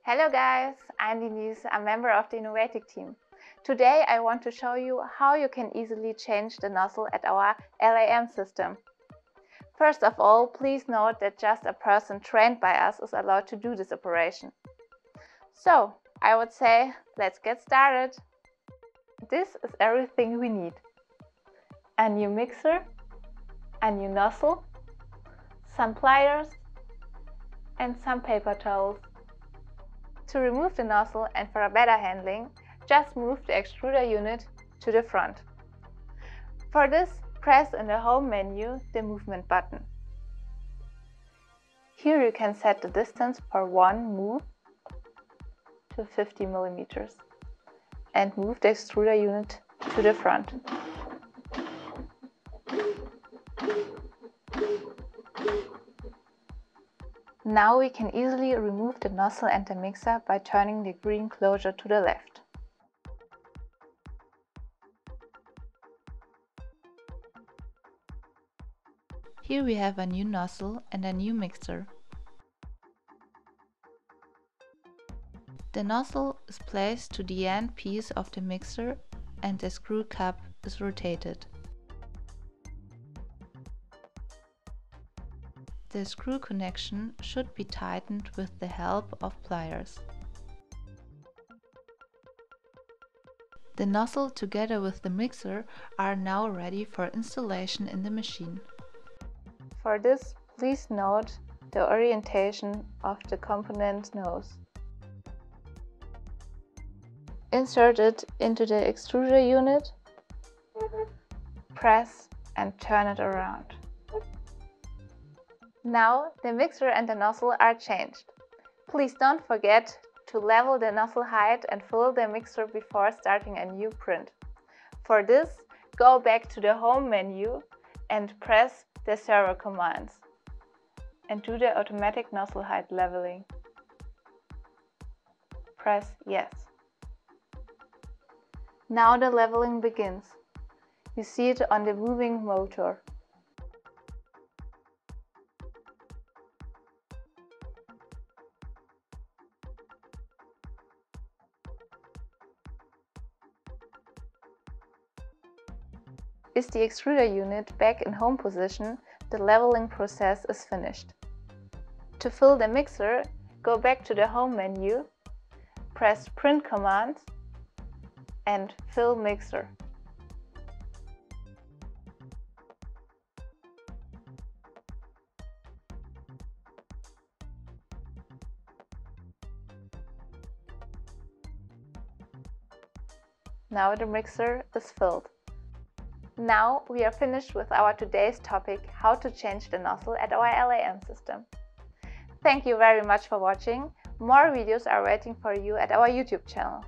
Hello guys, I'm Denise, a member of the innovatiQ team. Today I want to show you how you can easily change the nozzle at our LAM system. First of all, please note that just a person trained by us is allowed to do this operation. So, I would say, let's get started. This is everything we need. A new mixer, a new nozzle, some pliers and some paper towels. To remove the nozzle and for a better handling, just move the extruder unit to the front. For this, press in the home menu the movement button. Here you can set the distance for one move to 50 mm and move the extruder unit to the front. Now we can easily remove the nozzle and the mixer by turning the green closure to the left. Here we have a new nozzle and a new mixer. The nozzle is placed to the end piece of the mixer and the screw cap is rotated. The screw connection should be tightened with the help of pliers. The nozzle together with the mixer are now ready for installation in the machine. For this, please note the orientation of the component nose. Insert it into the extruder unit, press and turn it around. Now the mixer and the nozzle are changed. Please don't forget to level the nozzle height and fill the mixer before starting a new print. For this, go back to the home menu and press the servo commands and do the automatic nozzle height leveling. Press yes. Now the leveling begins. You see it on the moving motor. Is the extruder unit back in home position, the leveling process is finished. To fill the mixer, go back to the home menu, press print command and fill mixer. Now the mixer is filled. Now we are finished with our today's topic, how to change the nozzle at our LAM system. Thank you very much for watching. More videos are waiting for you at our YouTube channel.